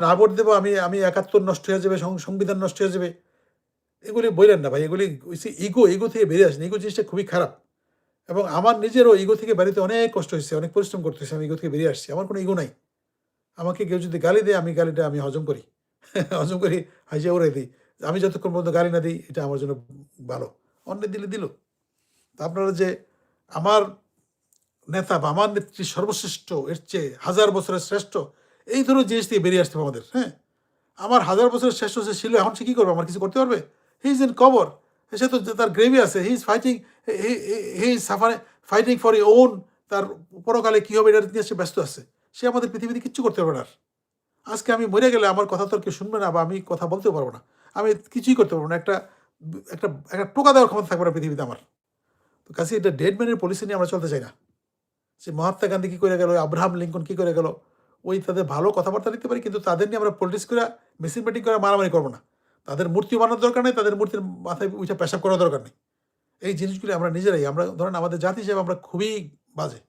না ভোট দেবো আমি আমি ৭১ নষ্ট হয়ে যাবে, সংবিধান নষ্ট হয়ে যাবে। এগুলি বইলেন না ভাই। এগুলি হইছে ইগো থেকে বেরিয়ে আসেন। ইগো জিনিসটা খুবই খারাপ। এবং আমার নিজেরও ইগো থেকে বেরোতে অনেক কষ্ট হইছে, অনেক পরিশ্রম করতে হইছে। আমি ইগো থেকে বেরিয়ে আসছি। আমার কোনো ইগো নাই। আমাকে কেউ যদি গালি দেয়, আমি গালিটা আমি হজম করি। হজম করি, হাইজা উড়াই দিই। আমি যতক্ষণ পর্যন্ত গালি না দিই, এটা আমার জন্য ভালো। অন্যে দিলে দিল। তা আপনারা যে আমার নেতা বা আমার নেত্রী সর্বশ্রেষ্ঠ, এর চেয়ে হাজার বছরের শ্রেষ্ঠ, এই ধরনের জিনিস থেকে বেরিয়ে আসতে হবে আমাদের, হ্যাঁ? আমার হাজার বছরের শ্রেষ্ঠ যে ছিল, এখন সে কি করবে? আমার কিছু করতে পারবে? হি ইজ ইন কবর। সে তো তার গ্রেভে আছে। He is fighting, he is fighting for his own, তার পরকালে কি হবে এটা নিয়ে সে ব্যস্ত আছে। সে আমাদের পৃথিবীতে কিচ্ছু করতে পারবে না আর। আজকে আমি মরে গেলে আমার কথা তো আর কেউ শুনবে না, বা আমি কথা বলতেও পারবো না। আমি কিছুই করতে পারবো না। একটা একটা টোকা দেওয়ার ক্ষমতা থাকবে না পৃথিবীতে আমার। তো কাজেই এটা ডেড ম্যানের পলিসি নিয়ে আমরা চলতে চাই না। যে মহাত্মা গান্ধী কি করে গেল, আব্রাহাম লিঙ্কন কি করে গেল, ওই তাদের ভালো কথাবার্তা দিতে পারি, কিন্তু তাদের নিয়ে আমরা পলিটিক্স করে, মিছিল মিটিং করে মারামারি করবো না। তাদের মূর্তি বানানোর দরকার নেই, তাদের মূর্তির মাথায় উঠে পেশাব করার দরকার নেই। এই জিনিসগুলি আমরা নিজেরাই, আমরা ধরেন আমাদের জাতি হিসেবে আমরা খুবই বাজে।